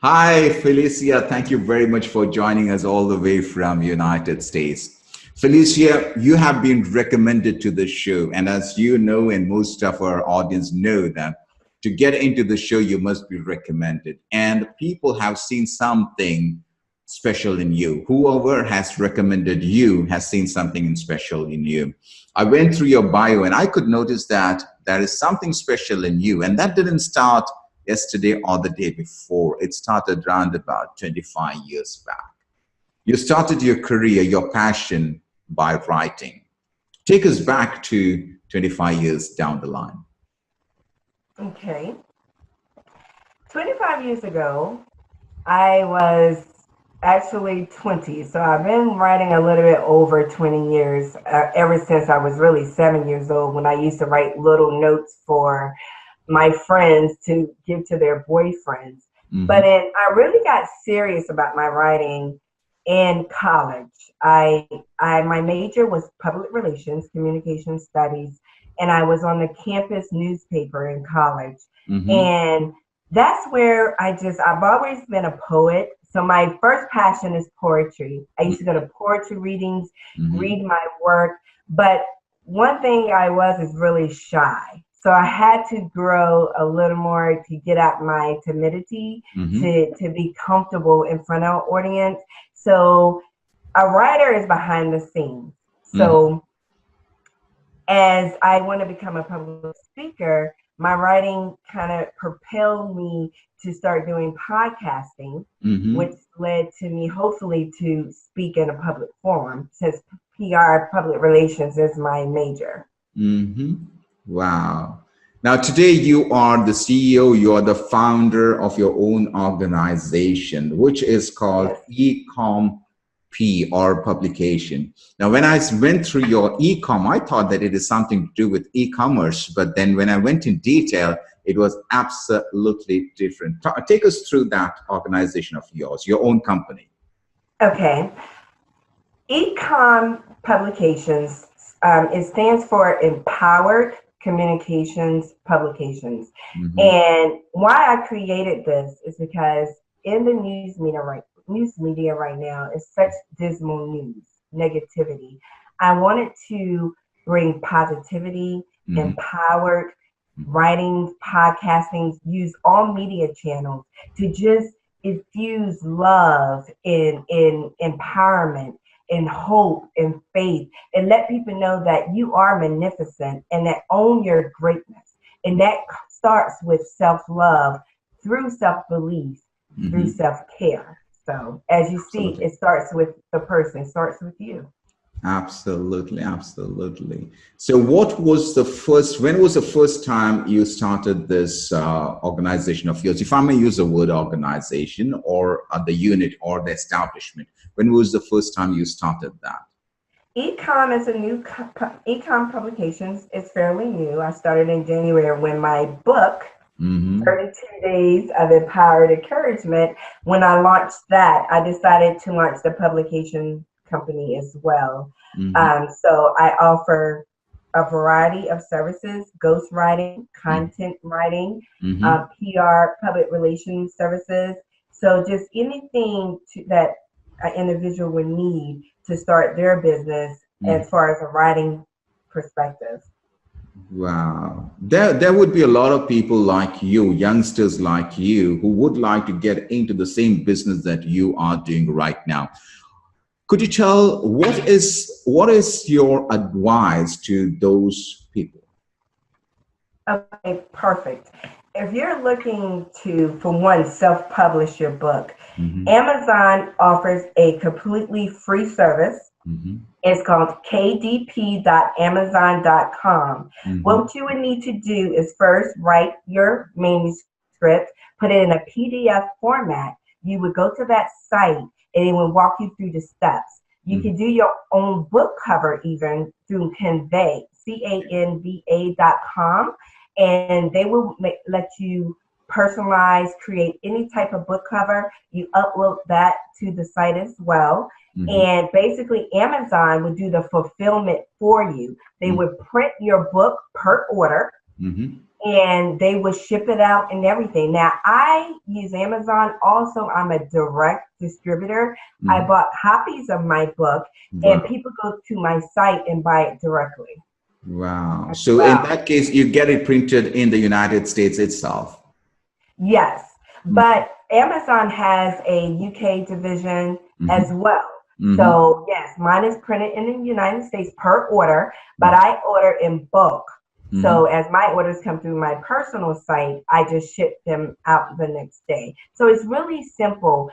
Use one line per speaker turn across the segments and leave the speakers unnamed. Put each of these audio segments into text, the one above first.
Hi, Felicia. Thank you very much for joining us all the way from United States. Felicia, you have been recommended to the show. And as you know, and most of our audience know that to get into the show, you must be recommended. And people have seen something special in you. Whoever has recommended you has seen something special in you. I went through your bio and I could notice that there is something special in you. And that didn't start yesterday or the day before. It started around about 25 years back. You started your career, your passion by writing. Take us back to 25 years down the line.
Okay. 25 years ago, I was actually 20. So I've been writing a little bit over 20 years, ever since I was really 7 years old, when I used to write little notes for my friends to give to their boyfriends. Mm-hmm. But I really got serious about my writing in college. My major was public relations, communication studies, and I was on the campus newspaper in college. Mm-hmm. And that's where I've always been a poet. So my first passion is poetry. I used to go to poetry readings, mm-hmm. read my work. But one thing is really shy. So I had to grow a little more to get out my timidity, mm-hmm. to be comfortable in front of an audience. So a writer is behind the scenes. So as I want to become a public speaker, my writing kind of propelled me to start doing podcasting, mm-hmm. which led to me hopefully to speak in a public forum, since PR, public relations, is my major.
Mm-hmm. Wow. Now, today you are the CEO, you are the founder of your own organization, which is called E-Comm or publication. Now, when I went through your E-Comm, I thought that it is something to do with e-commerce, but then when I went in detail, it was absolutely different. Take us through that organization of yours, your own company.
Okay. E-Comm Publications, it stands for Empowered Communications Publications. Mm-hmm. And why I created this is because in the news media right now is such dismal news, negativity. I wanted to bring positivity, mm-hmm. empowered writing, podcasting, use all media channels to just infuse love in empowerment, in hope, in faith, and let people know that you are magnificent and that own your greatness. And that starts with self-love, through self-belief, mm-hmm. through self-care. So as you see, it starts with the person, it starts with you.
Absolutely, absolutely. So when was the first time you started this organization of yours? If I may use the word organization, or the unit or the establishment, when was the first time you started that?
E-Comm is a new, E-Comm Publications is fairly new. I started in January when my book, mm-hmm. 32 Days of Empowered Encouragement, when I launched that, I decided to launch the publication company as well. Mm-hmm. So I offer a variety of services: ghostwriting, content writing, mm-hmm. PR, public relations services. So just anything that an individual would need to start their business, mm-hmm. as far as a writing perspective.
Wow. There would be a lot of people like you, youngsters like you, who would like to get into the same business that you are doing right now. Could you tell what is your advice to those people?
Okay, perfect. If you're looking to, for one, self-publish your book, mm-hmm. Amazon offers a completely free service. Mm-hmm. It's called kdp.amazon.com. Mm-hmm. What you would need to do is first write your manuscript, put it in a PDF format. You would go to that site and it will walk you through the steps. You mm-hmm. can do your own book cover even through Canva, canva.com, and they will let you personalize, create any type of book cover. You upload that to the site as well. Mm-hmm. And basically Amazon would do the fulfillment for you. They mm-hmm. would print your book per order. Mm-hmm. and they would ship it out and everything. Now, I use Amazon. Also, I'm a direct distributor. I bought copies of my book, and people go to my site and buy it directly.
Wow. So in that case, you get it printed in the United States itself.
Yes, but Amazon has a UK division as well. So yes, mine is printed in the United States per order, but I order in bulk. So as my orders come through my personal site, I just ship them out the next day. So it's really simple.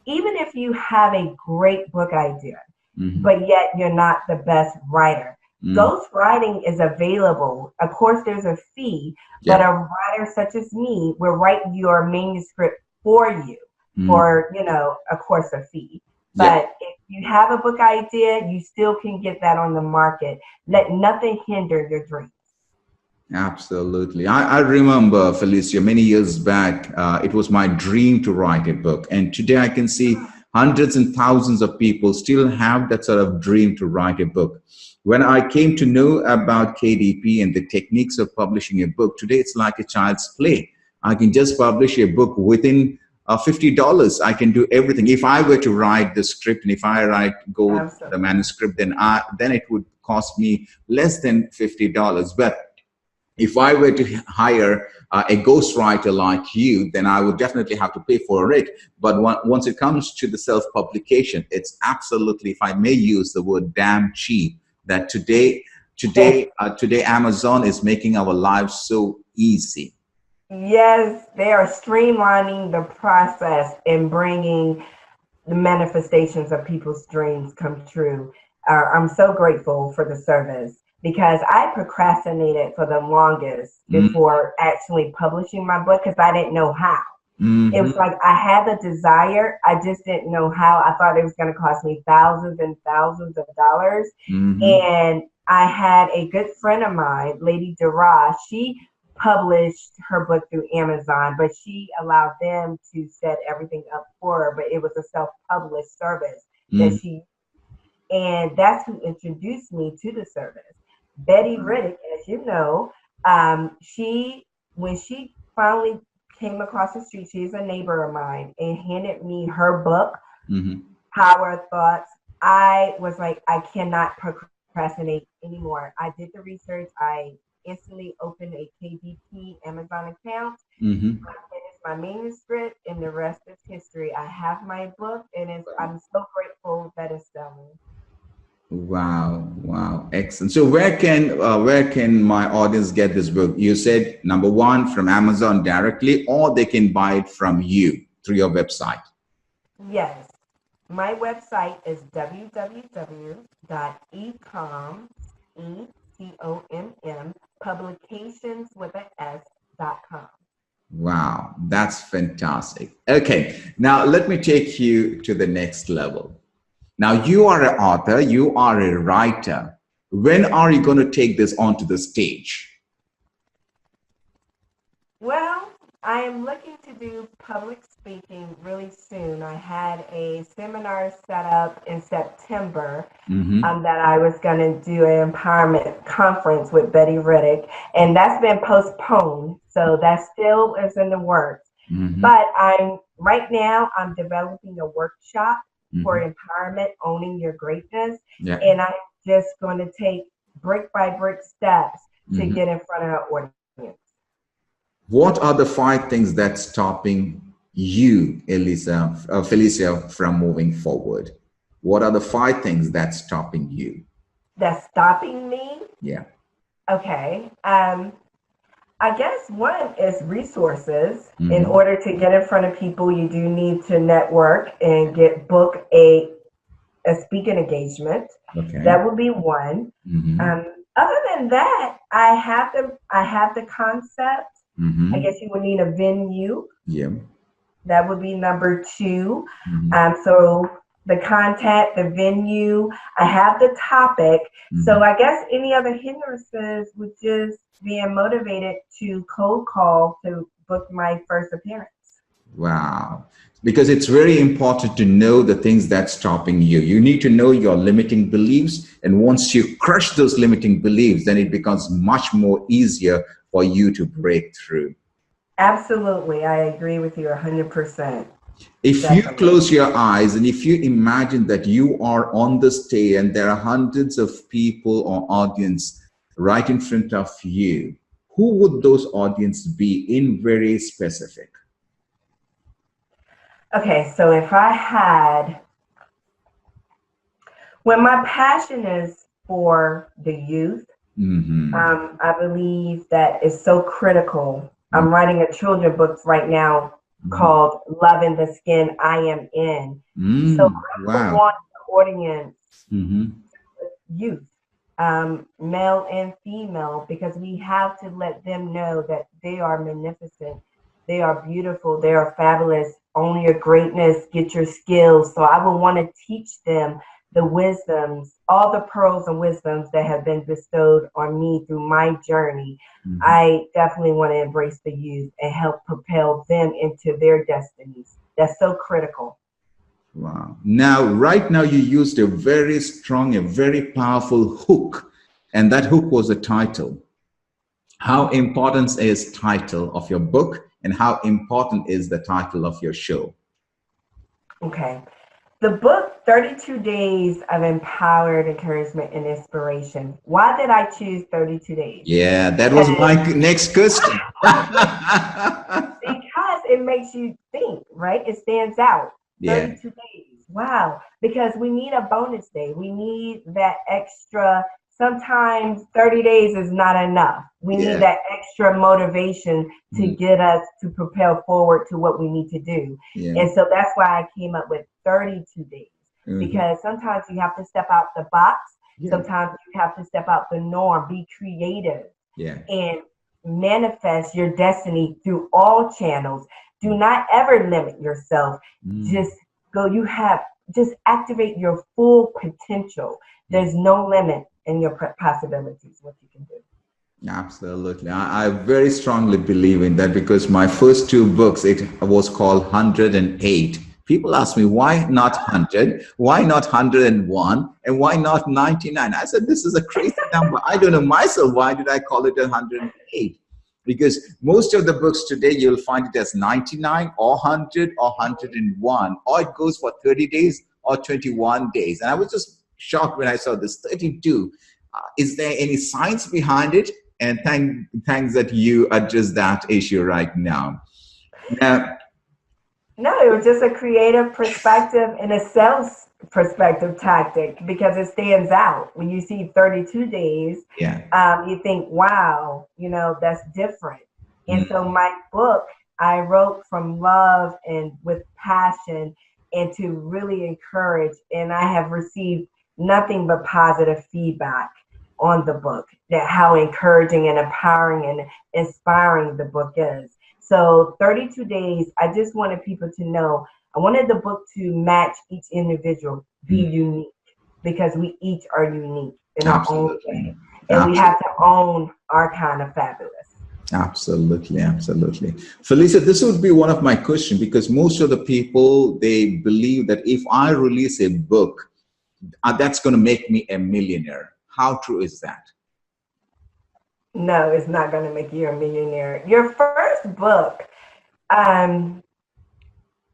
Even if you have a great book idea, but yet you're not the best writer, ghost writing is available. Of course, there's a fee, but a writer such as me will write your manuscript for you for, of course, a fee. But if you have a book idea, you still can get that on the market. Let nothing hinder your dreams.
Absolutely. I remember, Felicia, many years back, it was my dream to write a book. And today I can see hundreds and thousands of people still have that sort of dream to write a book. When I came to know about KDP and the techniques of publishing a book, today it's like a child's play. I can just publish a book within $50. I can do everything. If I were to write the script and if I go the manuscript, then it would cost me less than $50. But if I were to hire a ghostwriter like you, then I would definitely have to pay for it. But once it comes to the self-publication, it's absolutely, if I may use the word, damn cheap. That today Amazon is making our lives so easy.
Yes, they are streamlining the process and bringing the manifestations of people's dreams come true. I'm so grateful for the service, because I procrastinated for the longest before actually publishing my book, because I didn't know how. It was like I had the desire, I just didn't know how. I thought it was going to cost me thousands and thousands of dollars. And I had a good friend of mine, Lady Dara. She published her book through Amazon, but she allowed them to set everything up for her. But it was a self-published service that she, and that's who introduced me to the service. Betty Riddick, as you know, when she finally came across the street, she's a neighbor of mine, and handed me her book, Power of Thoughts. I was like, I cannot procrastinate anymore. I did the research. I instantly opened a KDP Amazon account. I finished my manuscript, and the rest is history. I have my book, and I'm so grateful that it's selling.
Wow, excellent. So where can my audience get this book? You said number one, from Amazon directly, or they can buy it from you through your website.
Yes, my website is www.E-Comm, E-C-O-M-M, publicationswithas.com.
Wow, that's fantastic. Okay, now let me take you to the next level. Now, you are an author, you are a writer. When are you going to take this onto the stage?
Well, I am looking to do public speaking really soon. I had a seminar set up in September that I was going to do an empowerment conference with Betty Riddick, and that's been postponed. So that still is in the works. But right now I'm developing a workshop for empowerment, owning your greatness. And I'm just going to take brick by brick steps to get in front of our audience.
What are the 5 things that's stopping you, Felicia, from moving forward? What are the 5 things that's stopping you?
That's stopping me?
Yeah.
Okay. I guess one is resources. In order to get in front of people, you do need to network and book a speaking engagement. Okay. That would be one. Other than that, I have the concept. I guess you would need a venue. Yeah. That would be number 2. So the content, the venue, I have the topic. So I guess any other hindrances would just being motivated to cold call to book my first appearance.
Wow. Because it's very important to know the things that's stopping you. You need to know your limiting beliefs. And once you crush those limiting beliefs, then it becomes much more easier for you to break through.
Absolutely. I agree with you 100%.
If
Definitely.
you close your eyes and if you imagine that you are on the stage and there are hundreds of people or audience right in front of you, who would those audience be in very specific?
Okay, so if I had, when my passion is for the youth, I believe that is so critical. I'm writing a children's book right now called Loving the Skin I Am In. So I want the audience, youth, male and female, because we have to let them know that they are magnificent, they are beautiful, they are fabulous. Own your greatness, get your skills. So I would want to teach them the wisdoms, all the pearls and wisdoms that have been bestowed on me through my journey. I definitely want to embrace the youth and help propel them into their destinies. That's so critical.
Wow. Now, right now, you used a very strong, a very powerful hook, and that hook was a title. How important is title of your book, and how important is the title of your show?
Okay. The book, 32 Days of Empowered Encouragement and Inspiration. Why did I choose 32 days?
Yeah, that was my next question.
Because it makes you think, right? It stands out. 32 days. Wow. Because we need a bonus day. We need that extra. Sometimes 30 days is not enough. We need that extra motivation to get us to propel forward to what we need to do. And so that's why I came up with 32 days. Because sometimes you have to step out the box. Sometimes you have to step out the norm, be creative, and manifest your destiny through all channels. Do not ever limit yourself. Just go, just activate your full potential. There's no limit in your possibilities, what you can do.
Absolutely. I very strongly believe in that, because my first two books, it was called 108. People ask me, why not 100? Why not 101? And why not 99? I said, this is a crazy number. I don't know myself, why did I call it 108? Because most of the books today, you'll find it as 99 or 100 or 101, or it goes for 30 days or 21 days. And I was just shocked when I saw this 32. Is there any science behind it? And thanks that you address that issue right now.
No, it was just a creative perspective and a sales perspective tactic, because it stands out. When you see 32 days, you think, wow, that's different. And so my book, I wrote from love and with passion, and to really encourage. And I have received nothing but positive feedback on the book, that how encouraging and empowering and inspiring the book is. So 32 days, I just wanted people to know, I wanted the book to match each individual, be unique, because we each are unique in our own way. And we have to own our kind of fabulous.
Absolutely, absolutely. Felicia, this would be one of my questions, because most of the people, they believe that if I release a book, that's going to make me a millionaire. How true is that?
No, it's not going to make you a millionaire. Your first book,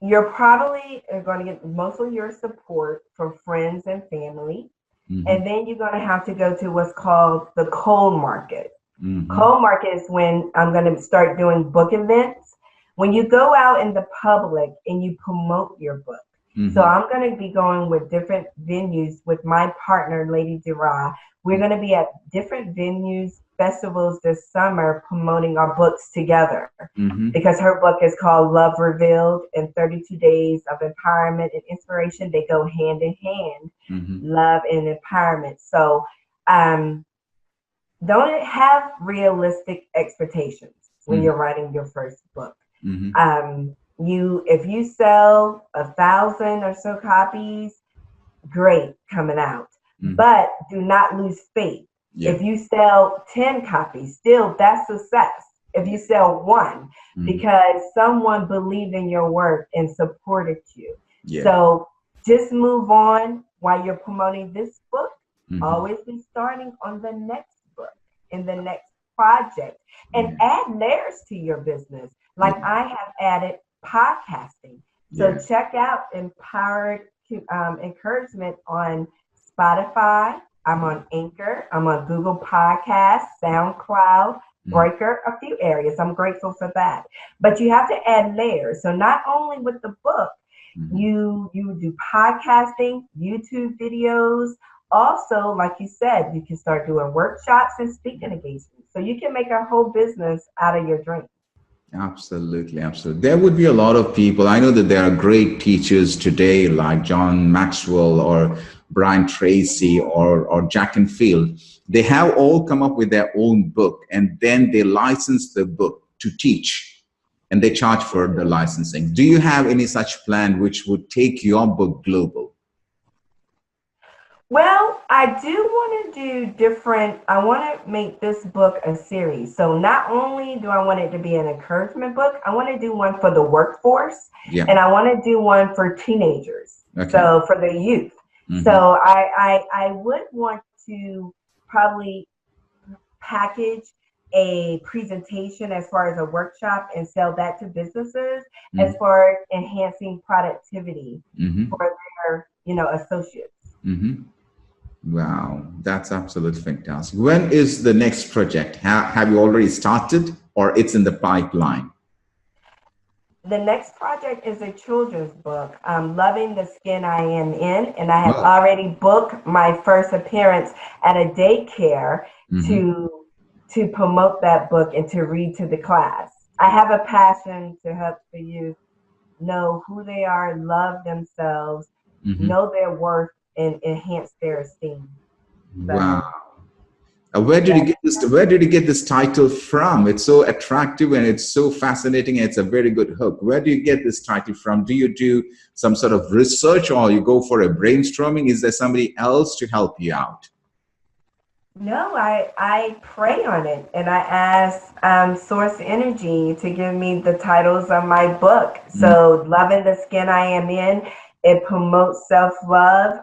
you're probably going to get most of your support from friends and family. And then you're going to have to go to what's called the cold market. Cold market is when I'm going to start doing book events. When you go out in the public and you promote your book. So I'm going to be going with different venues with my partner, Lady Dira. We're going to be at different venues, festivals this summer, promoting our books together. Because her book is called Love Revealed and 32 Days of Empowerment and Inspiration. They go hand in hand, love and empowerment. So don't have realistic expectations when you're writing your first book. If you sell 1,000 or so copies, great, coming out. But do not lose faith. If you sell 10 copies, still that's success. If you sell one, because someone believed in your work and supported you. So just move on while you're promoting this book. Always be starting on the next book in the next projects and
Yeah.
add layers to your business. Like
Yeah.
I have added podcasting. So
Yeah.
check out Empowered Encouragement on Spotify. I'm on Anchor. I'm on Google Podcasts, SoundCloud,
Mm.
Breaker, a few areas. I'm grateful for that. But you have to add layers. So not only with the book,
Mhm.
you do podcasting, YouTube videos. Also, like you said, you can start doing workshops and speaking engagements. So you can make a whole business out of your dream.
Absolutely, absolutely. There would be a lot of people. I know that there are great teachers today, like John Maxwell or Brian Tracy or Jack and Field. They have all come up with their own book, and then they license the book to teach, and they charge for the licensing. Do you have any such plan which would take your book global?
Well, I do want to do different. I want to make this book a series. So not only do I want it to be an encouragement book, I want to do one for the workforce,
Yeah.
and I want to do one for teenagers.
Okay.
So for the youth.
Mhm.
So I would want to probably package a presentation as far as a workshop and sell that to businesses as far as enhancing productivity
Mhm.
for their, associates.
Mhm. Wow, that's absolutely fantastic. When is the next project? Have you already started or it's in the pipeline?
The next project is a children's book, Loving the Skin I Am In, and I have
Oh.
already booked my first appearance at a daycare to promote that book and to read to the class. I have a passion to help the youth know who they are, love themselves, know their worth, and enhance their esteem.
Wow.
So,
Where did you
yeah.
get this? Where did you get this title from? It's so attractive and it's so fascinating. And it's a very good hook. Where do you get this title from? Do you do some sort of research or you go for a brainstorming? Is there somebody else to help you out?
No, I pray on it and I ask Source Energy to give me the titles of my book. So, Loving the Skin I Am In, it promotes self-love.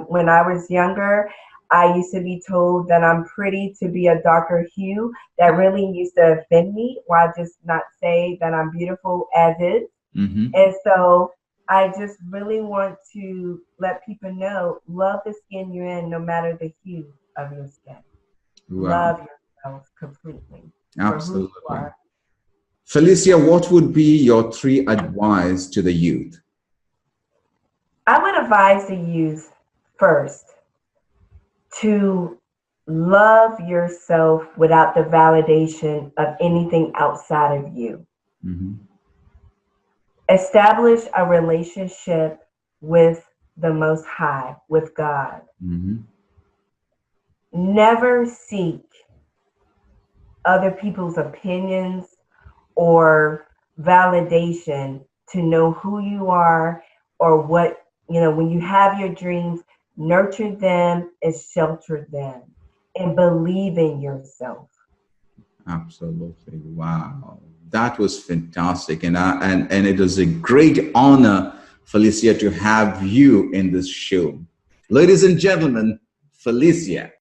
When I was younger, I used to be told that I'm pretty to be a darker hue. That really used to offend me. Why just not say that I'm beautiful as is? And so I just really want to let people know, love the skin you're in, no matter the hue of your skin.
Wow.
Love yourself completely for who you
Absolutely.
are.
Felicia, what would be your 3 advice to the youth?
I would advise the youth first to love yourself without the validation of anything outside of you. Establish a relationship with the Most High, with God. Never seek other people's opinions or validation to know who you are or what, when you have your dreams, nurture them and shelter them and believe in yourself.
Absolutely. Wow. That was fantastic. And it was a great honor, Felicia, to have you in this show. Ladies and gentlemen, Felicia.